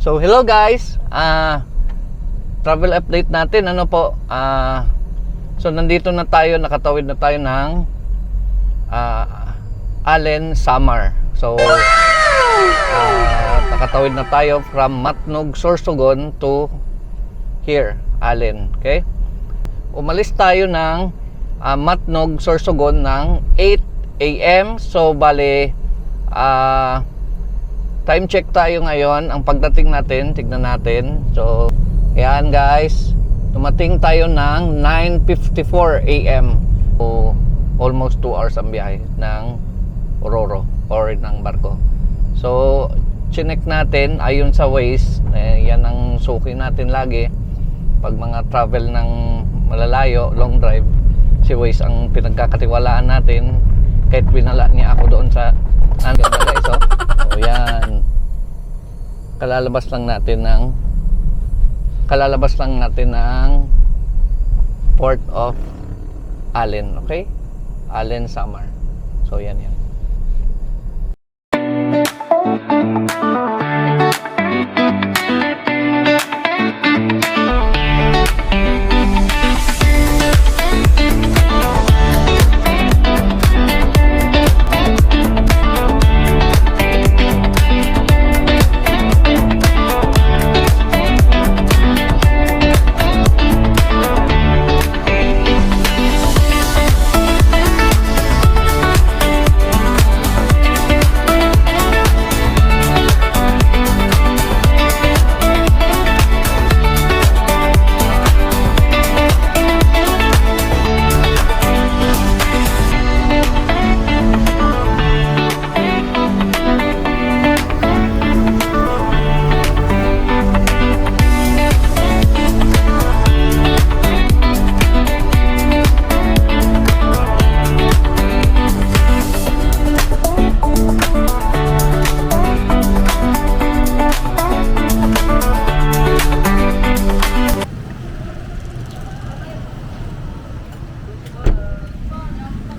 So hello guys, travel update natin, ano po, so nandito na tayo, nakatawid na tayo ng Allen, Samar. So nakatawid na tayo from Matnog, Sorsogon to here, Allen. Okay, umalis tayo ng Matnog, Sorsogon ng 8 AM. So bale time check tayo ngayon. Ang pagdating natin, tignan natin. So ayan guys, dumating tayo ng 9:54 AM. So almost 2 hours ang biyahe ng Ororo or ng barko. So chinek natin ayon sa Waze, yan ang suki natin lagi pag mga travel ng malalayo, long drive. Si Waze ang pinagkakatiwalaan natin, kahit pinala niya ako doon sa guys, oh. So yan, kalalabas lang natin ng Port of Allen. Okay, Allen, Samar. So yan.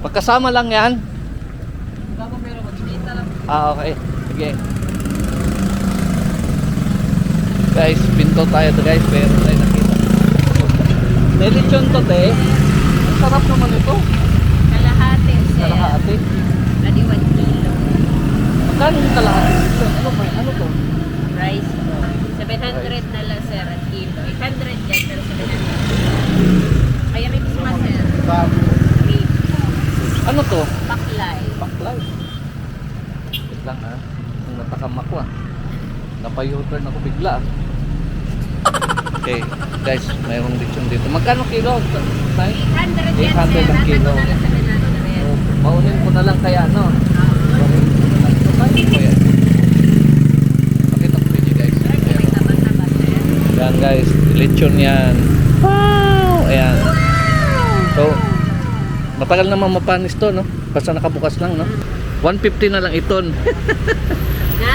Magkasama lang yan? Okay, sige guys, pinto tayo to guys, pero tayo nakita Nelechon to te. Ang sarap naman ito. Kalahati sir. Kalahati? Adi 1 kilo. Magkano yung kalahati? Ano to? Rice. 700 na lang sir at kilo. 800 yan pero 700. Kaya may bisma sir. Ano to? Paklay. Paklay. Wait lang ha. Natakam ako Napay-U-turn ako bigla Okay guys, mayroong lechon dito. Magkano kilo? 800 yan 800 sir. ang kilo. Dapat na lang 700 yan. Maunin ko na lang kaya Pakita ko video guys. May taba-taba sir. Yan guys, lechon yan. Wow! Ayan. So matagal naman mapanis to, no? Basta nakabukas lang, no? 150 na lang iton.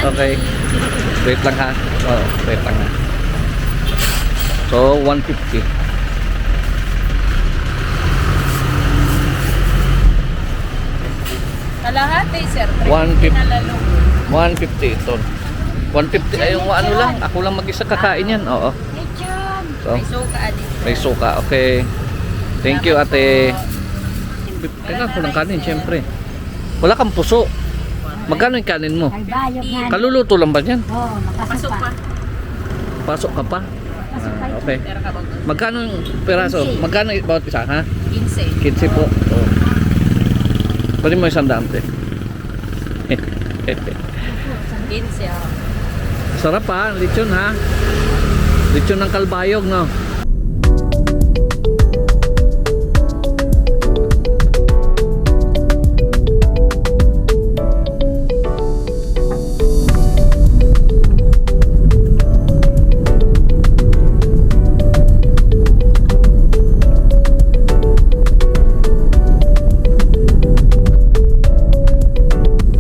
Okay. Wait lang ha. Wait lang ha. So 150. Kalahati sir. 150. Na lalong. 150 iton. 150 ay yung ano lang. Ako lang mag-isa kakain yan. Oo. Lechon. So, May suka adi. may suka. Okay. Thank you ate. Kailangan ko ng kanin, syempre. Wala kang puso. Magkano yung kanin mo? Albayog nga. Kaluluto lang ba yan? Oo, Pasok makasok pa. pa. Pasok ka pa? Okay. Pero kabog. Magkano yung peraso? Magkano bawat isa, ha? 15. 15 po. Oh. Pwede mo isang dante. 15 ah. Sarap ha, lechon ha. Lechon ng kalbayog, no?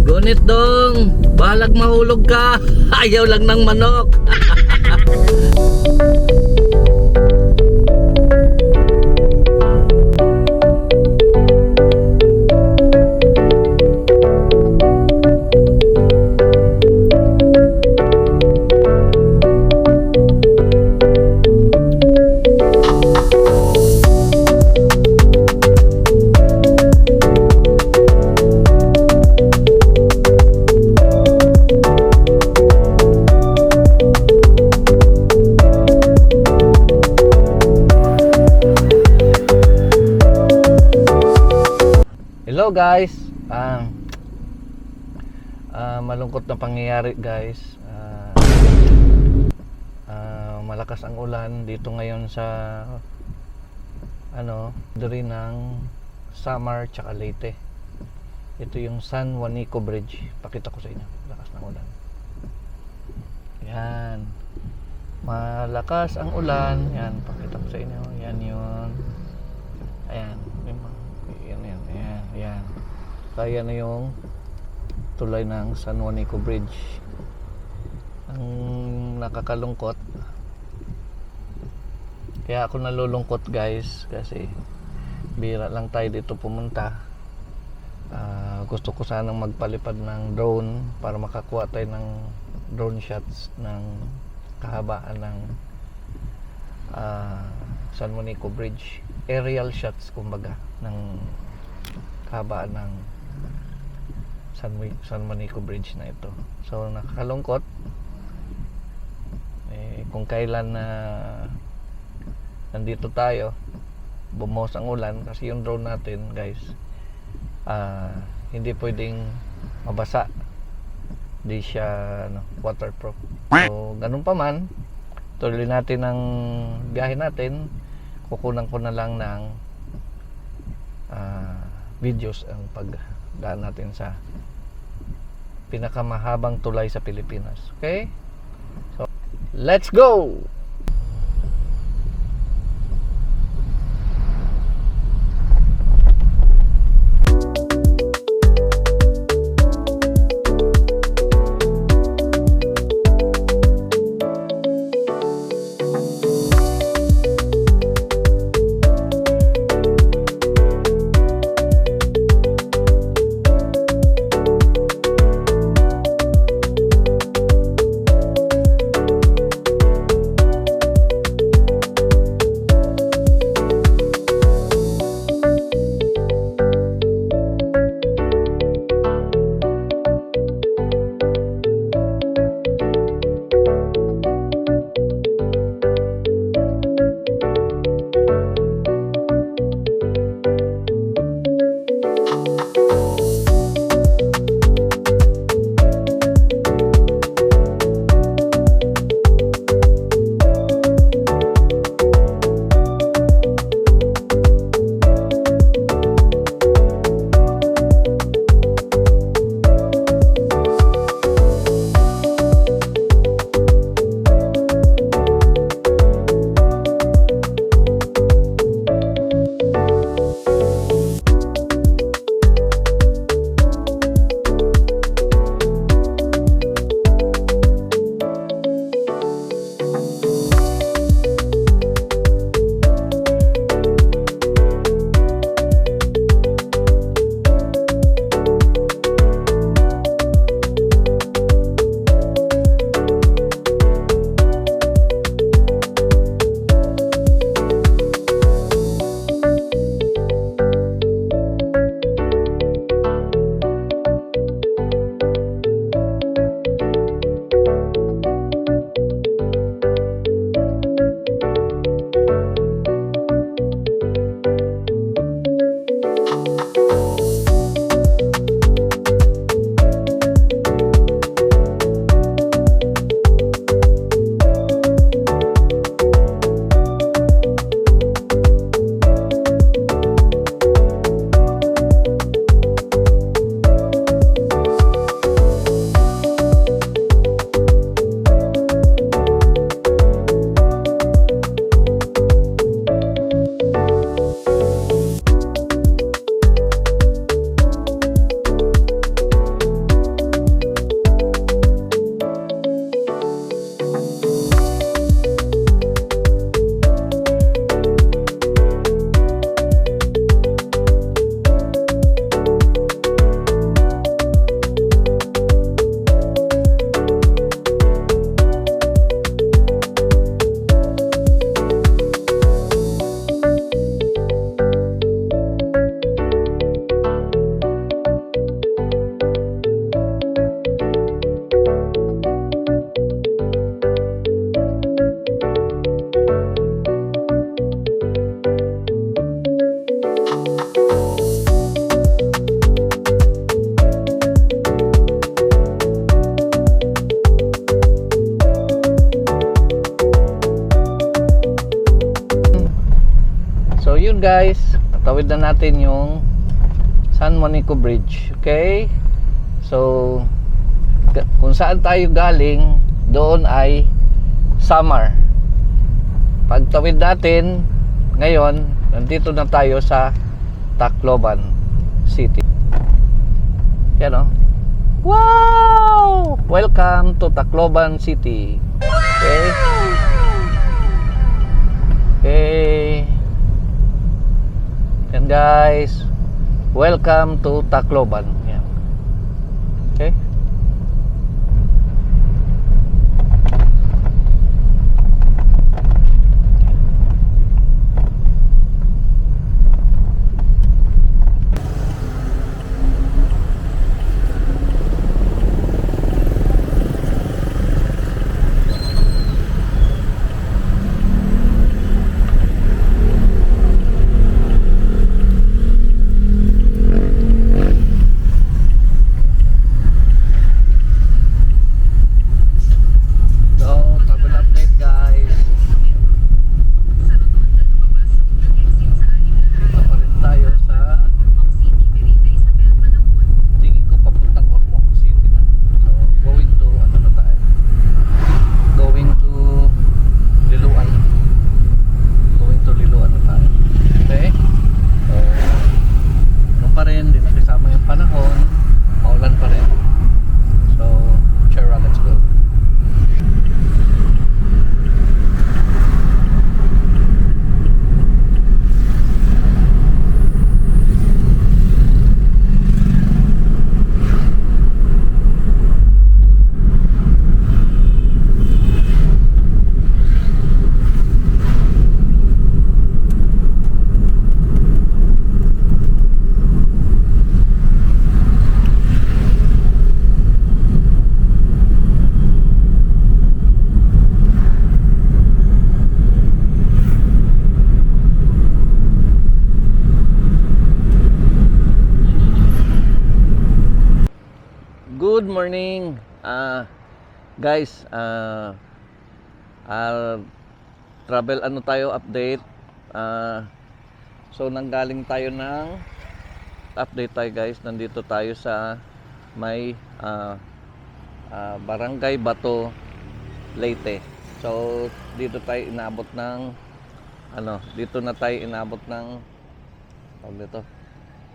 Gunit dong, bahalag mahulog ka. Ayaw lang ng manok. Hello guys. Malungkot na pangyayari guys. Malakas ang ulan dito ngayon sa diri ng Samar tsaka Leyte. Ito yung San Juanico Bridge. Pakita ko sa inyo. Lakas ng ulan. Yan. Malakas ang ulan. Yan. Pakita ko sa inyo. Yan yun. Ayan. Yan. Kaya na yung tulay ng San Juanico Bridge. Ang nakakalungkot, kaya ako nalulungkot guys kasi bira lang tayo dito pumunta. Gusto ko sanang magpalipad ng drone para makakuha tayo ng drone shots ng kahabaan ng San Juanico Bridge, aerial shots kumbaga ng kahabaan ng San Juanico Bridge na ito. So nakakalungkot kung kailan na nandito tayo, bumuhos ang ulan kasi yung drone natin guys hindi pwedeng mabasa, hindi siya waterproof. So ganun pa man, tuloy natin ang biyahe natin. Kukunan ko na lang ng videos ang pagdaan natin sa pinakamahabang tulay sa Pilipinas. Okay? So, let's go! So yun guys, natawid na natin yung San Monico Bridge. Okay? So kung saan tayo galing, doon ay Samar. Pagtawid natin ngayon, nandito na tayo sa Tacloban City. Yan o. Wow! Welcome to Tacloban City. Okay? Okay. And guys, welcome to Tacloban. Yan. Okay? Good morning, guys. Travel ano tayo update. So nanggaling tayo ng update tayo guys. Nandito tayo sa may Barangay Bato, Leyte. So dito tayo inabot ng dito na tayo inabot ng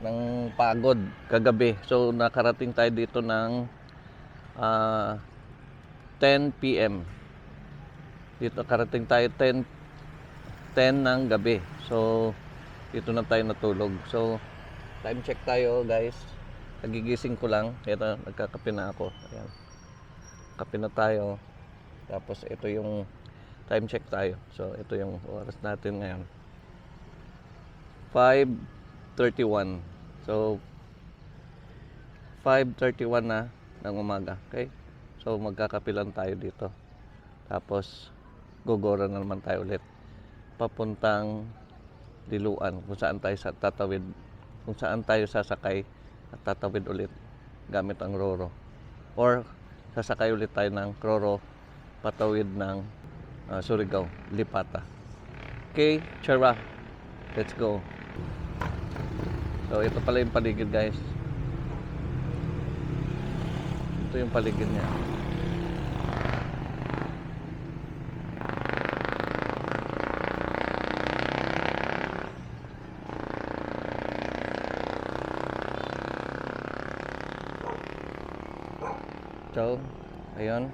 ng pagod kagabi. So nakarating tayo dito ng 10 PM. Dito karating tayo 10 ng gabi. So dito na tayo natulog. So time check tayo guys. Nagigising ko lang. Ito, nagkakape na ako. Ayan. Kape na tayo. Tapos ito yung time check tayo. So ito yung oras natin ngayon. 5:31. So 5:31 na ng umaga. Okay? So magkakape lang tayo dito. Tapos gogora na naman tayo ulit papuntang Liloan, kung saan tayo tatawid, kung saan tayo sasakay at tatawid ulit gamit ang Roro, or sasakay ulit tayo ng Roro patawid ng Surigao, Lipata. Okay, Chara, let's go. So ito pala yung paligid guys. Ito yung paligid niya. So, ayun.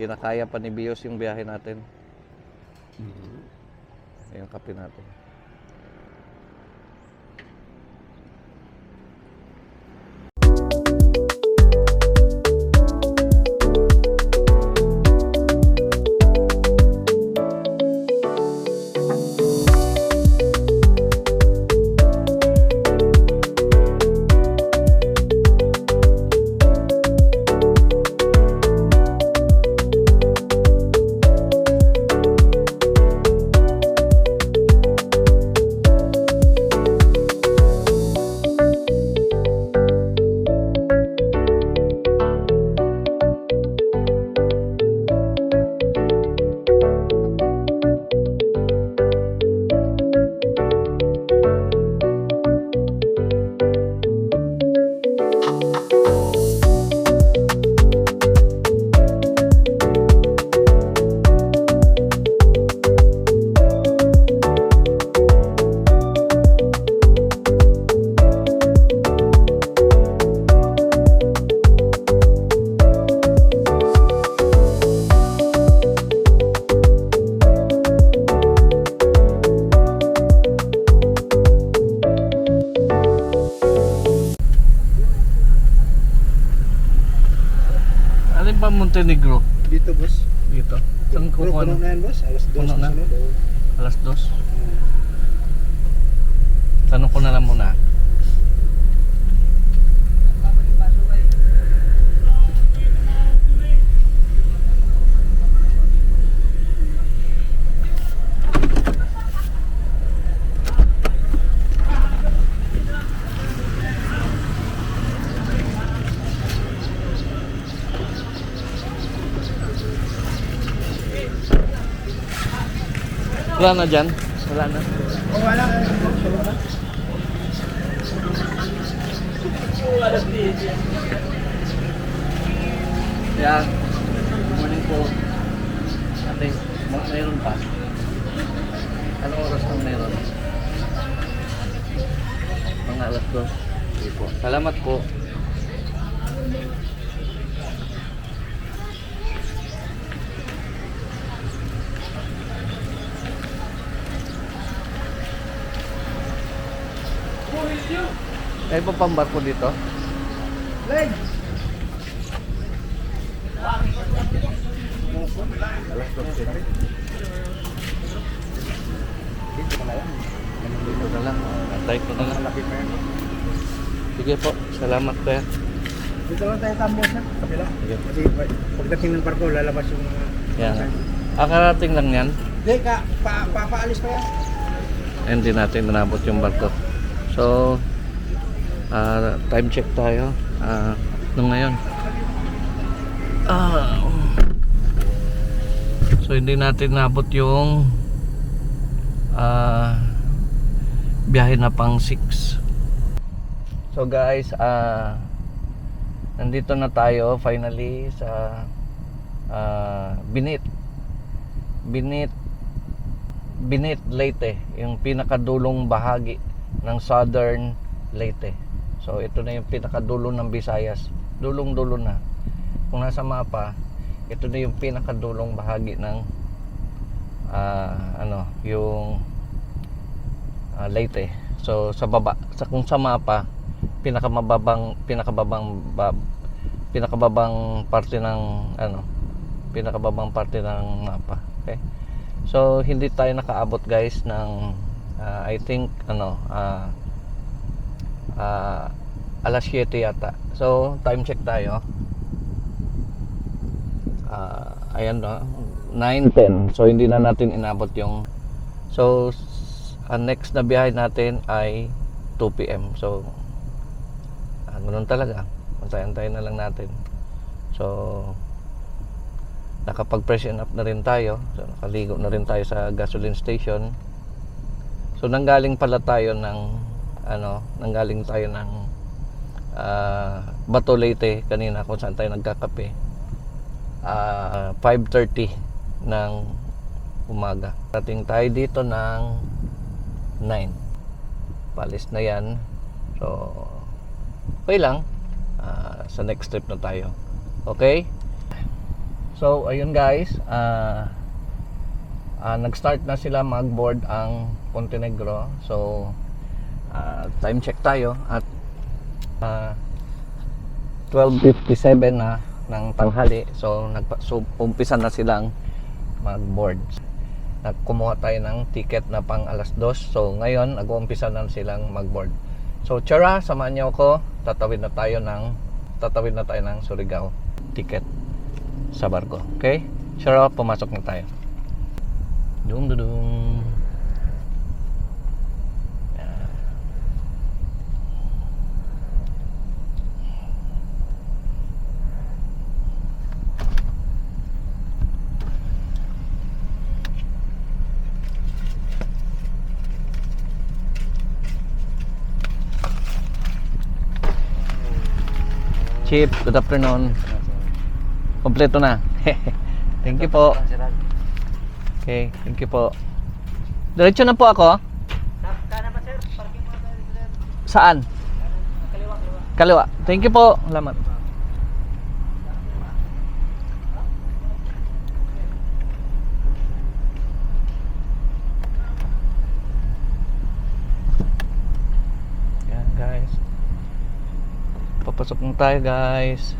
Kinakaya pa ni Bios yung biyahe natin. Ayun, kape natin. Montenegro? Dito, boss. Dito. Saan Puno kukuha? na yan, boss. Alas 2 Puno na? sunod. Alas 2. Tanong ko na lang muna. Wala na dyan? Wala na. Oh, wala. Yan. Good morning po. Ate, mayroon pa. Anong oras nang mayroon? Mga alas 2. Sige po. Salamat po. Ay pa pang barko dito? Leg! Dito na lang. Antay ko na lang. Sige po. Salamat po yan. Dito lang tayo tambos na. Kabila. Sige. Kasi pagdating ng parko, lalabas yung mga... Yan. Akarating lang yan. Hindi, papaalis pa yan. Hindi natin nanabot yung barko. So, time check tayo. Nung ngayon. So, hindi natin nabot yung biyahe na pang 6. So guys, nandito na tayo finally sa Binit Leyte, yung pinakadulong bahagi ng Southern Leyte. So ito na yung pinakadulo ng Visayas, dulong-dulo na. Kung nasa mapa, ito na yung pinakadulong bahagi ng yung Leyte. So sa baba, kung sa mapa, pinakababang parte ng pinakababang parte ng mapa. Okay? So hindi tayo nakaabot guys ng I think alas 7 yata. So time check tayo. Ayan no, 9:10. So hindi na natin inabot yung next na biyahe natin ay 2 PM. So ganun talaga. Antayin na lang natin. So nakapag-freshen up na rin tayo. So nakaligo na rin tayo sa gasoline station. So nanggaling pala tayo ng Bato Leyte kanina kung saan tayo nagkakape. 5:30 ng umaga. Dating tayo dito ng 9. Palis na yan. So okay lang. Sa next trip na tayo. Okay? So ayun guys, nag-start na sila mag-board ang Montenegro. So time check tayo at 12:57 na ng tanghali. So umpisa na silang mag-board. Kumuha tayo ng ticket na pang alas 2. So ngayon nag-uumpisa na silang mag-board. So tara, samahan niyo ako. Tatawid na tayo ng Surigao. Ticket sa barko. Okay? Tara, pumasok na tayo. Dum. Chief, good afternoon. Kompleto na. Thank you po. Okay, thank you po. Diretso na po ako. Kana pa sir, parking mo tayo sir. Saan? Kaliwa. Thank you po. Salamat. Yan guys. Papasok na tayo guys.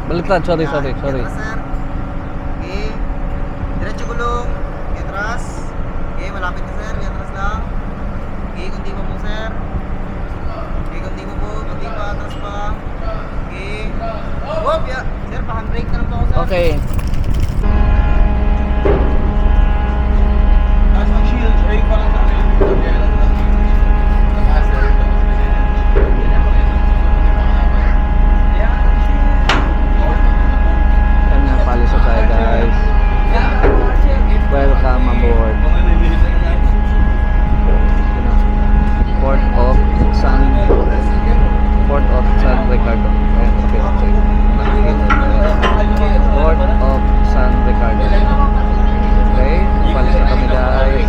Baliktad, sorry. Atras, sir. Okay. Diretso gulong. Okay, atras. Okay, malapit na, sir. Atras lang. Okay, kundi mo, sir. Okay, kundi mo po. Kundi pa, atras pa. Okay. Whoop, yeah. Sir, pa-handbrake na lang po ako, sir. Okay. Tapos mag-shield. Brake pa lang sa akin. Yan nga, palis na tayo guys. Welcome aboard. Port of San Ricardo. Ayan, okay. Port of San Ricardo. Okay, palis na kami guys.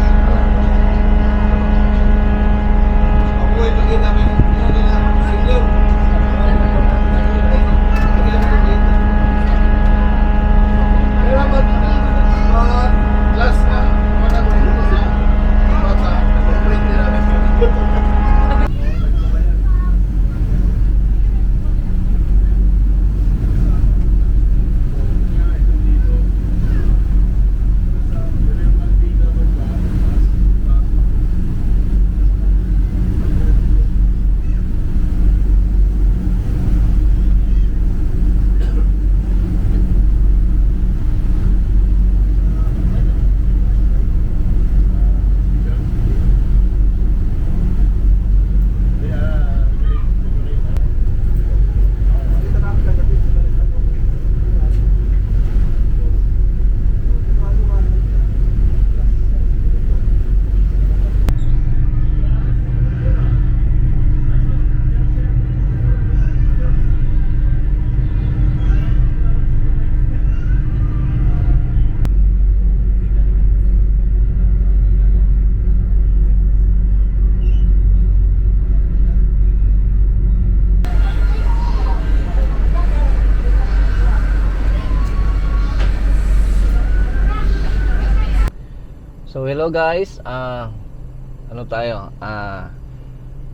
So hello guys, ano tayo?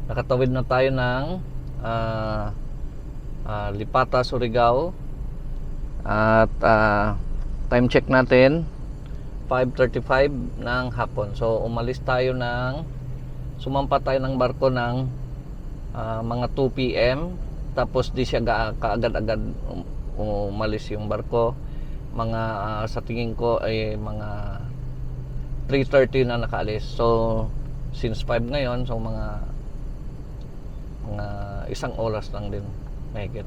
Nakatawid na tayo ng Lipata, Surigao. At time check natin 5:35 ng hapon. So umalis tayo sumampa tayo ng barko ng mga 2 PM. Tapos di siya kaagad-agad umalis yung barko. Mga sa tingin ko ay mga 3:30 na nakaalis. So since 5 ngayon, so mga isang oras lang din mahigit.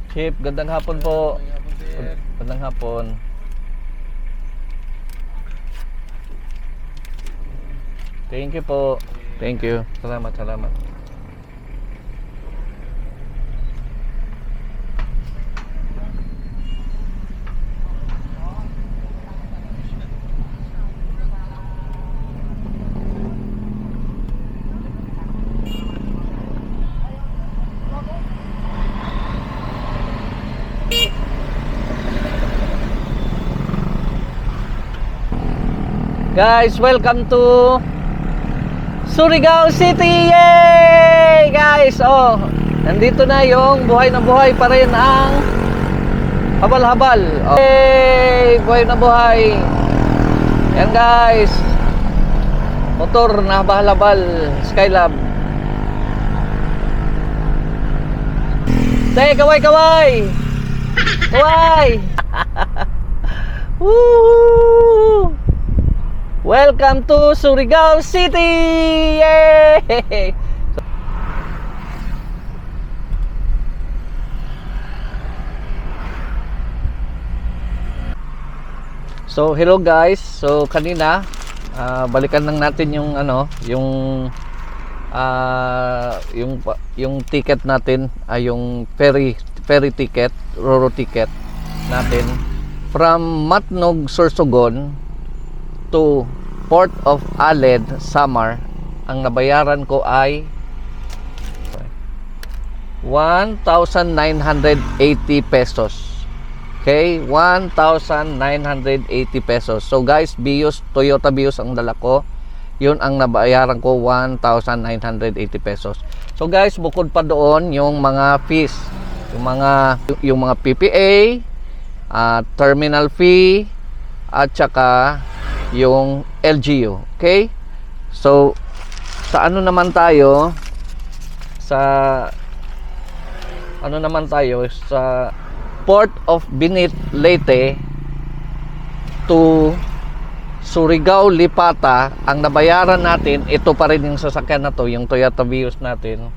Chip, gandang hapon po. Gandang hapon. Thank you po. Thank you. Salamat, salamat. Guys, welcome to Surigao City! Yay! Guys, oh, nandito na yung buhay na buhay pa rin ang habal-habal. Oh. Yay! Buhay na buhay. Yan guys. Motor na bahalabal, Skylab. Say, kaway, kaway! Kaway! Woo! Welcome to Surigao City! Yay! So, hello guys. So, kanina balikan lang natin yung yung ticket natin, yung ferry ticket, Roro ticket natin from Matnog, Sorsogon to Port of Aled, Samar. Ang nabayaran ko ay 1,980 pesos. Okay, 1,980 pesos. So guys, Vios, Toyota Vios ang dala ko. Yun ang nabayaran ko, 1,980 pesos. So guys, bukod pa doon yung mga fees, yung mga PPA, terminal fee, at saka yung LGU. Okay? So sa ano naman tayo? Sa Port of Binit, Leyte to Surigao, Lipata, ang nabayaran natin, ito pa rin yung sasakyan na to, yung Toyota Vios natin.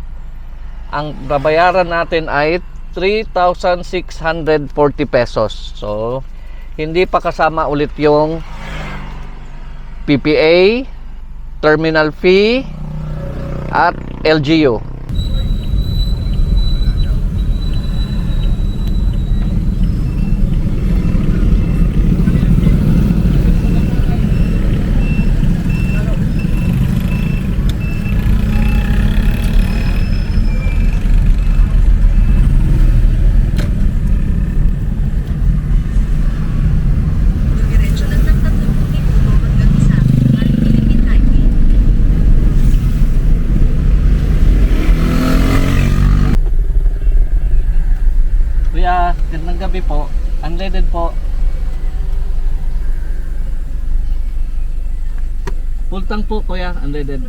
Ang nabayaran natin ay 3,640 pesos. So, hindi pa kasama ulit yung PPA, terminal fee, at LGU. Kuya, gandang gabi po. Unleaded po. Full tank po, kuya. Unleaded.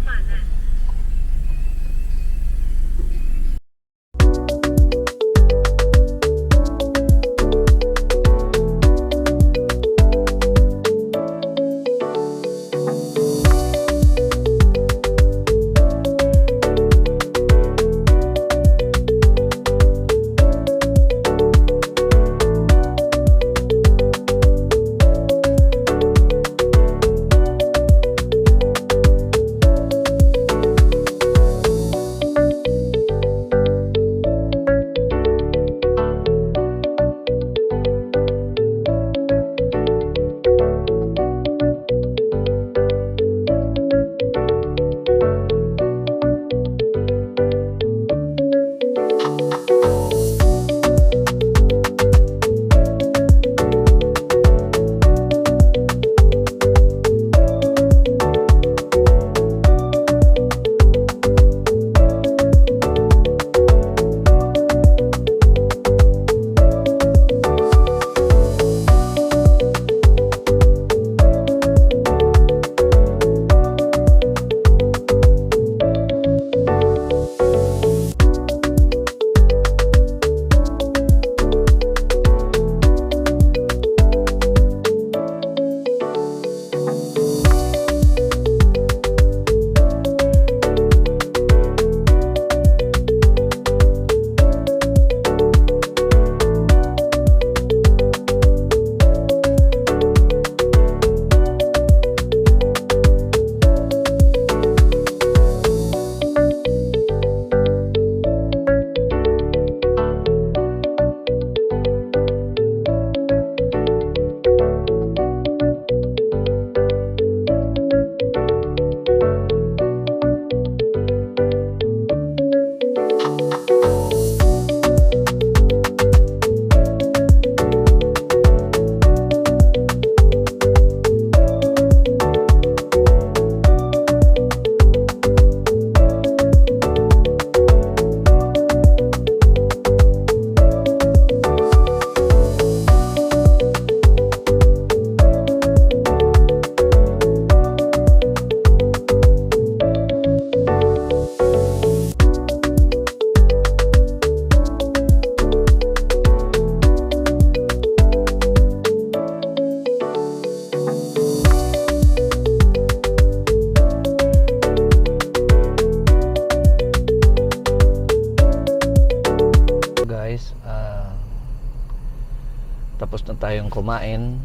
tapos na tayong kumain.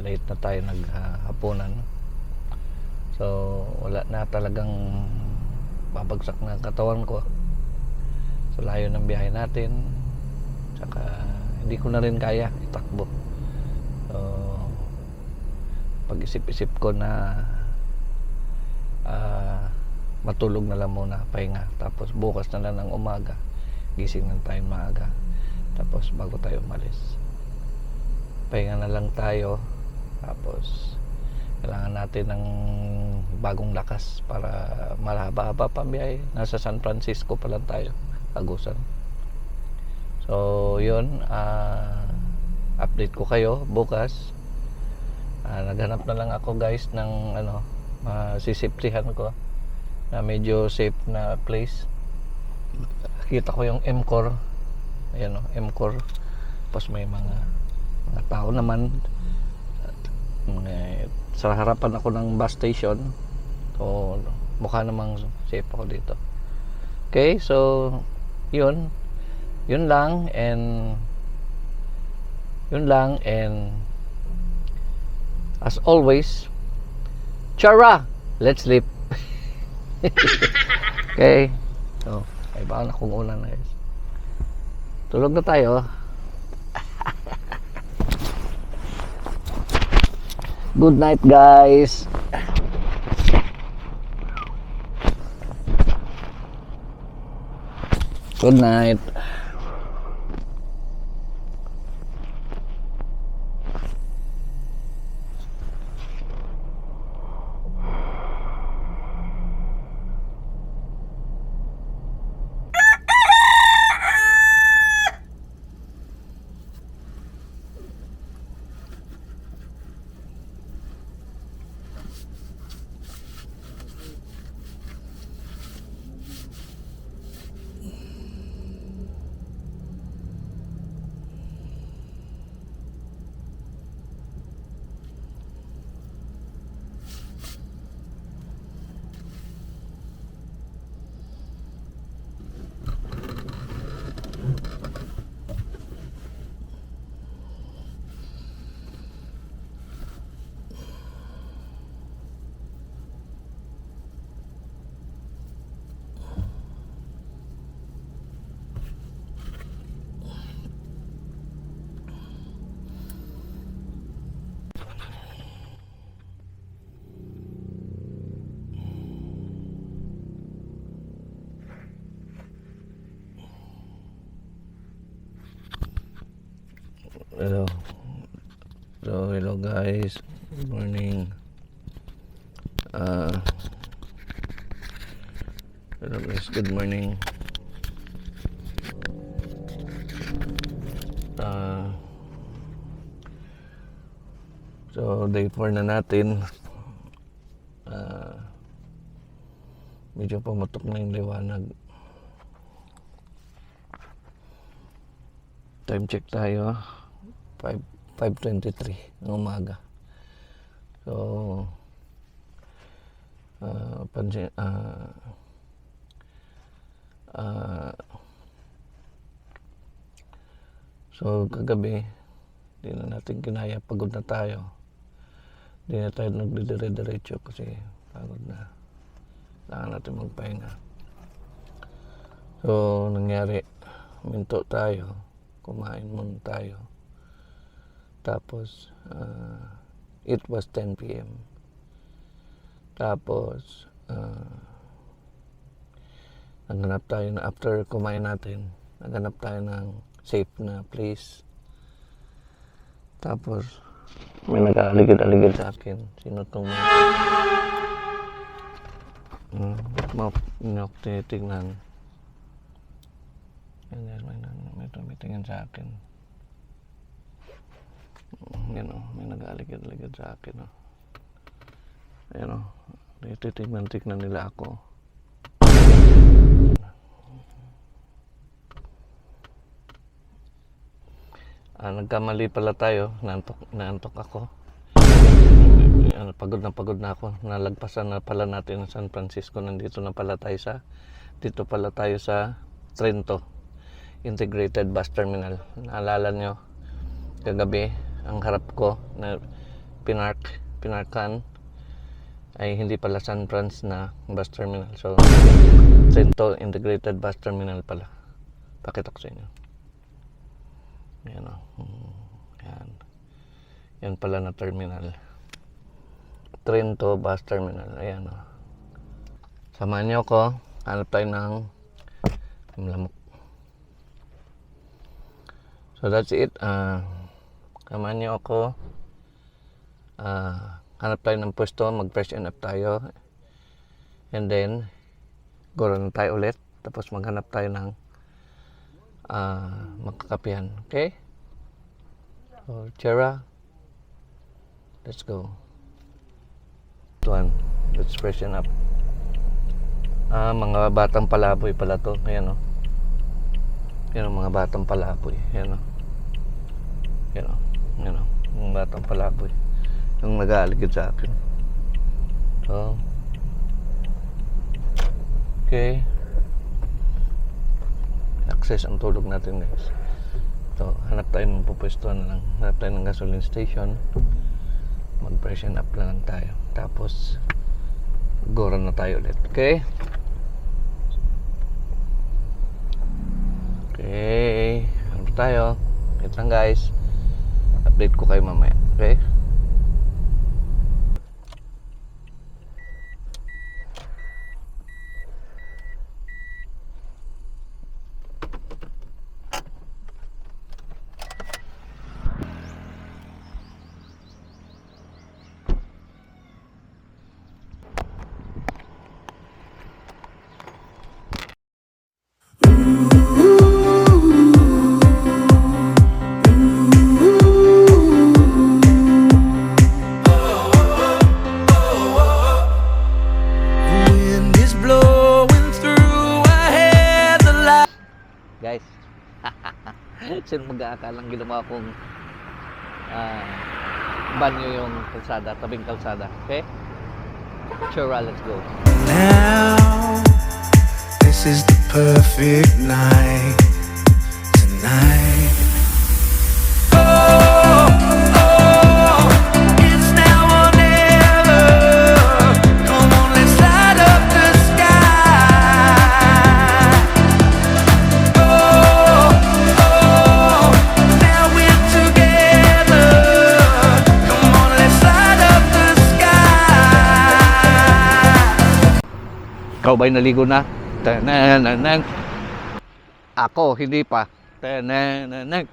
Late na tayo naghapunan. So wala na talagang babagsak na ang katawan ko sa layo ng biyahe natin. Tsaka hindi ko na rin kaya itakbo. So pag-isip-isip ko na matulog na lang muna, pahinga. Tapos bukas na lang ng umaga, gising na tayo maaga. Tapos bago tayo umalis, pahinga na lang tayo. Tapos kailangan natin ng bagong lakas para malaba-haba pa biyahe. Nasa San Francisco pa lang tayo, Agusan. So yun, update ko kayo bukas. Naghanap na lang ako guys ng sisiptihan ko na medyo safe na place. Kita ko yung M-Core. Ayan o, M-Core. Tapos may mga tao naman. Sa harapan ako ng bus station. So mukha namang safe ako dito. Okay, so yun lang and as always, Chara, let's sleep. Okay, so ay baka na kung ulan na guys. Tulog na tayo. Good night guys. Good night. Hello. So hello guys. Good morning. Hello guys, good morning. So day 4 na natin. Medyo pumutok na yung liwanag. Time check tayo. 5:23 ng umaga. So so kagabi di na natin kinaya, pagod na tayo. Di na tayo nagdidire-diretso kasi pagod na. Kailangan natin magpahinga. So nangyari, minto tayo, kumain muna tayo. Tapos it was 10 PM. Tapos naghanap tayo na, after kumain natin, naghanap tayo ng safe na place. Tapos may nag-aaligid-aligid sa akin. Sino itong tinitingnan? May tumitingin sa akin. Yan o, may nag-aaligid-aligid sa akin o. Ayan o, titignan nila ako. Nagkamali pala tayo, naantok ako. Pagod na ako. Nalagpasan na pala natin ang San Francisco. Dito pala tayo sa Trento Integrated Bus Terminal. Naalala nyo, kagabi ang harap ko na pinarkan ay hindi pala San Franz na bus terminal. So Trento Integrated Bus Terminal pala. Pakita ko sa inyo. Yan o. Yan. Yan pala na terminal. Trento Bus Terminal. Ayan o. Samahan niyo ko. Hanap tayo ng lamok. So that's it. Samahan niyo ako. Hanap tayo ng pwesto. Mag-freshen up tayo. And then, guro na tayo ulit. Tapos maghanap tayo ng makakapihan. Okay? So, Chera. Let's go. One. Let's freshen up. Mga batang palaboy pala to. Ayan o. Yan o, mga batang palaboy. Ayan o. Yan o. Yan o. Mga batang palaboy. Yung nag-aaligid sa akin. So. Okay. Access ang tulog natin, guys. So, hanap tayo ng pupwestuhan na lang. Hanap tayo ng gasoline station. Mag-freshen up lang tayo. Tapos, gora na tayo ulit. Okay? Okay. Ano tayo? Wait lang, guys. Update ko kayo mamaya. Okay? Wind is blowing through, I had the light. Guys. Sino mag-aakalang ginawa kong banyo yung kalsada, tabing kalsada. Okay? Sure, let's go. Now, this is the perfect night tonight. Oh, oh, it's now or never. Come on, let's light up the sky. Oh, oh, now we're together. Come on, let's light up the sky. Ikaw ba'y naligo na? Tanananang. Ako, hindi pa. Tanananang.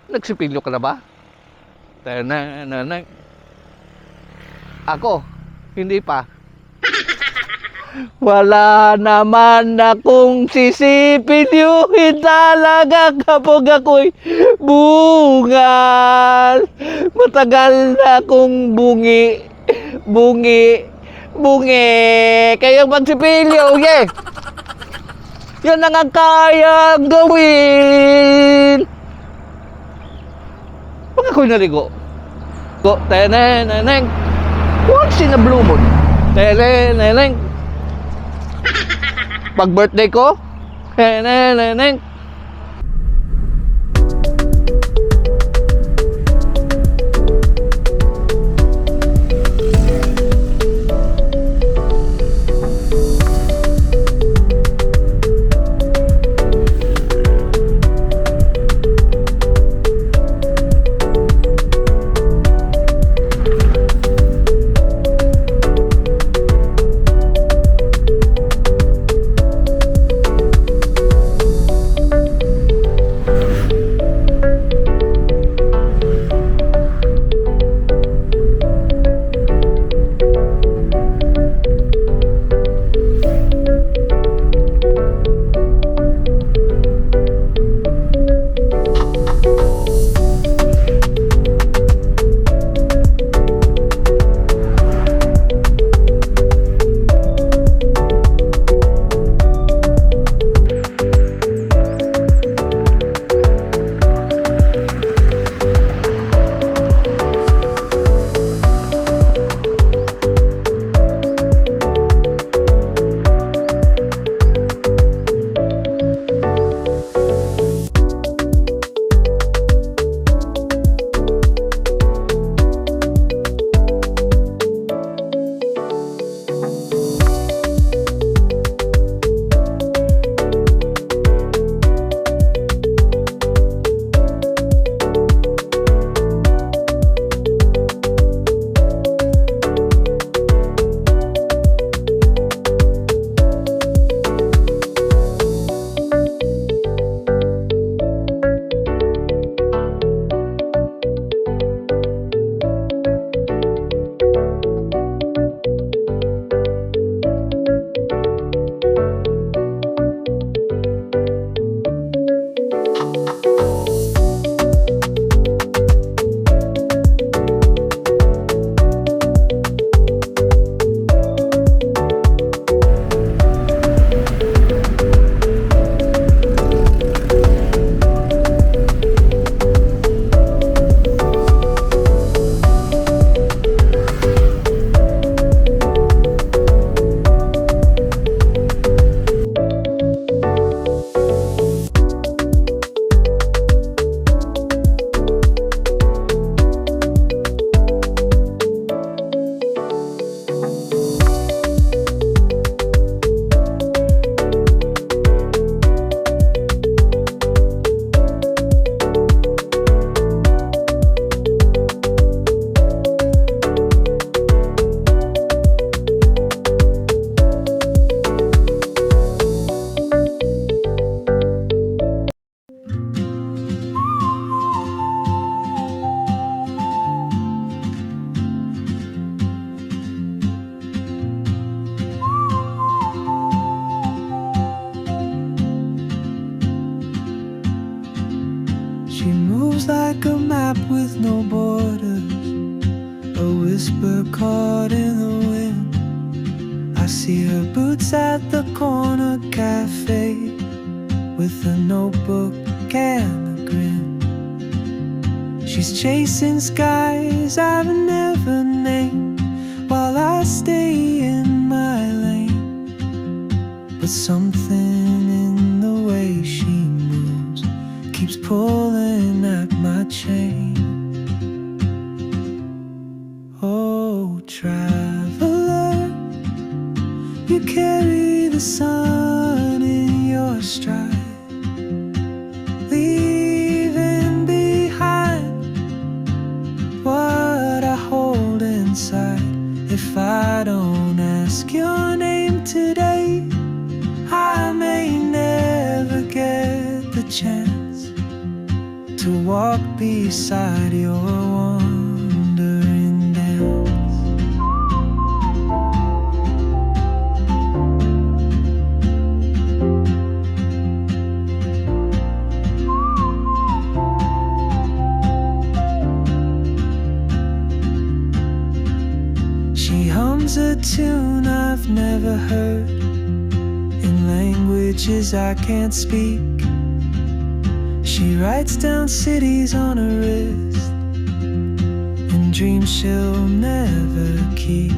Nagsipilyo ka na ba? Tanananang. Ako, hindi pa. Wala naman akong sisipilyuhin talaga kapag ako'y bungal. Matagal na akong bungi. Kaya magsipilyo, yeah. Yan ang kayang gawin. Pag ako'y naligo. Go, teneneneng. Once in a blue moon. Teneneneng. Pag birthday ko, teneneneng. moves like a map with no borders, a whisper caught in the wind. I see her boots at the corner cafe with a notebook and a grin. She's chasing skies I've never named while I stay in my lane. But something in the way she moves keeps pulling at my chain. Oh, traveler, you carry the sun in your stride, leaving behind what I hold inside. If I don't ask your name today, I may never get the chance to walk beside your wandering dance. She hums a tune I've never heard in languages I can't speak. She writes down cities on her wrist and dreams she'll never keep.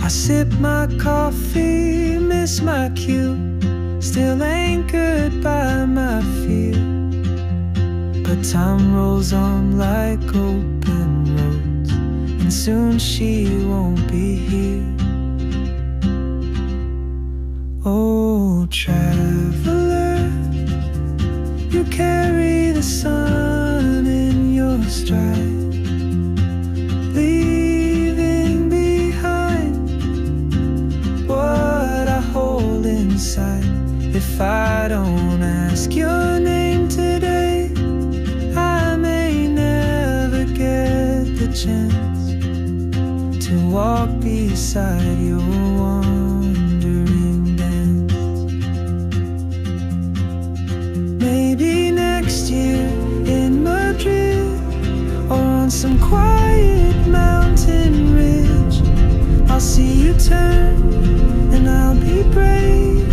I sip my coffee, miss my cue, still anchored by my fear. But time rolls on like open roads, and soon she won't be here. Oh, traveler, you carry the sun in your stride, leaving behind what I hold inside. If I don't ask your name today, I may never get the chance to walk beside your wandering dance. Maybe next year in Madrid, or on some quiet mountain ridge, I'll see you turn and I'll be brave.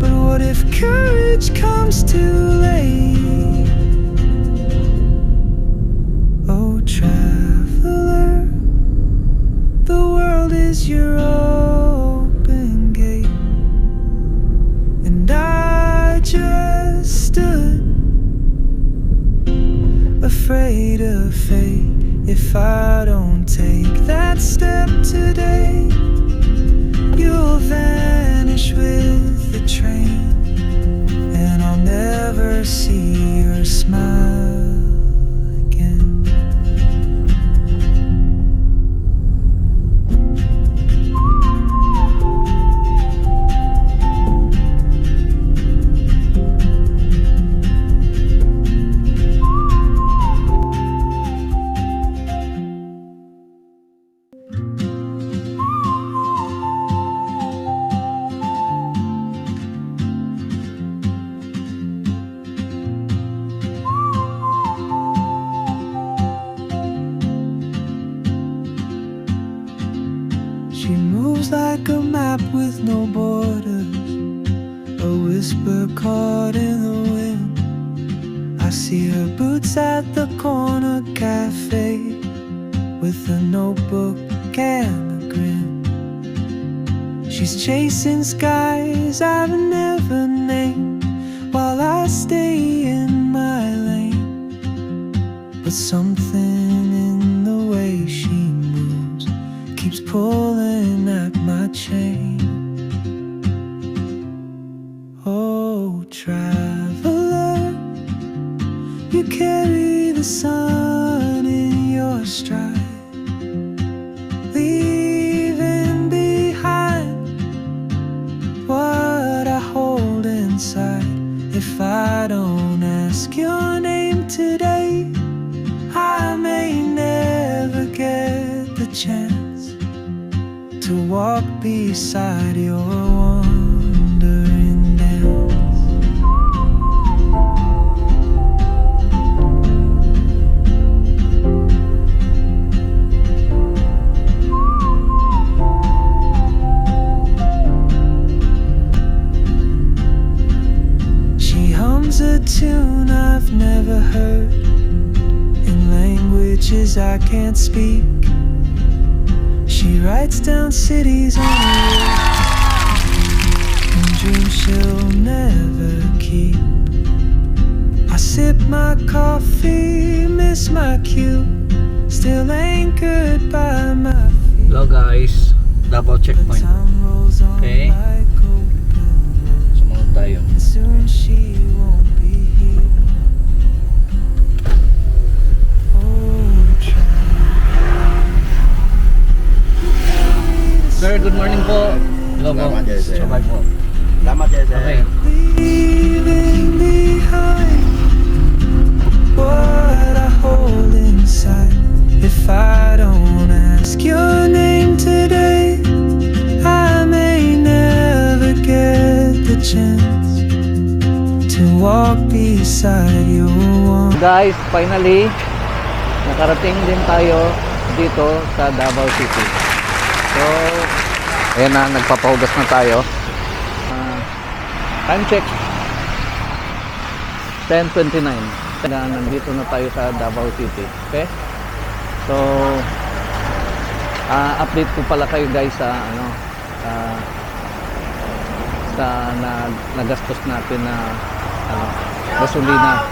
But what if courage comes too late? Oh, traveler, the world is your open gate, and I just stood afraid of fate. If I don't take that step today, you'll vanish with the train, and I'll never see your smile again. She moves like a map with no borders, a whisper caught in the wind. I see her boots at the corner cafe with a notebook and a grin. She's chasing skies I've never named while I stay in my lane. But something in the way she moves keeps pulling at my chain. Oh, traveler, you carry the sun in your stride, leaving behind what I hold inside. If I don't ask your name today, I may never get the chance to walk beside your wandering dance. a tune I've never heard in languages I can't speak. She writes down cities on a wall and dreams she'll never keep. I sip my coffee, miss my cue, still anchored by my feet. Hello guys, Davao checkpoint. Time rolls on Okay. like open road. Sumunod tayo. Soon she won't be here. Oh, Sir, good morning po. Hello po. Salamat, yes, sir. Sabay po. Salamat yan, sir. Okay. leaving behind what I hold inside. If I don't ask your name today, I may never get the chance to walk beside your one. Guys, finally, nakarating din tayo dito sa Davao City. So, ayan na, nagpapahugas na tayo. Time check, 10:29. Nandito na tayo sa Davao City. Okay? So, update ko pala kayo guys sa nagastos natin na gasolina.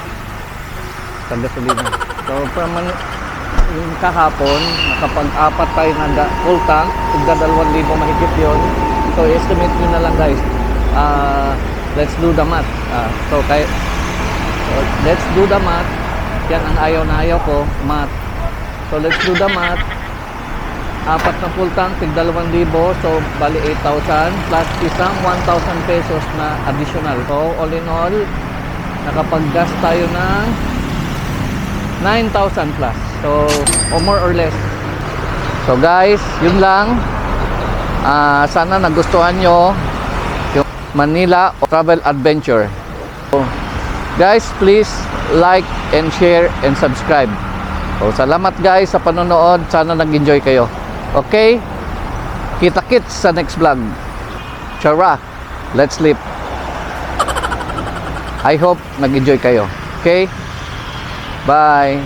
Sa gasolina. So, yung kahapon, nakapag-apat tayo na full tank, tigda 2,000 mahigit yun. So, estimate nyo na lang guys. Let's do the math. So, let's do the math. Yan ang ayaw na ayaw ko, math. So, let's do the math. Apat na full tank, tig 2,000. So, bali 8,000 plus isang 1,000 pesos na additional. So, all in all, nakapag-gas tayo ng 9,000 plus. So, or more or less. So, guys, yun lang. Sana nagustuhan nyo yung Manila Travel Adventure. So, guys, please like and share and subscribe. So, salamat guys sa panonood. Sana nag-enjoy kayo. Okay? Kita-kits sa next vlog. Chara, let's sleep. I hope nag-enjoy kayo. Okay? Bye.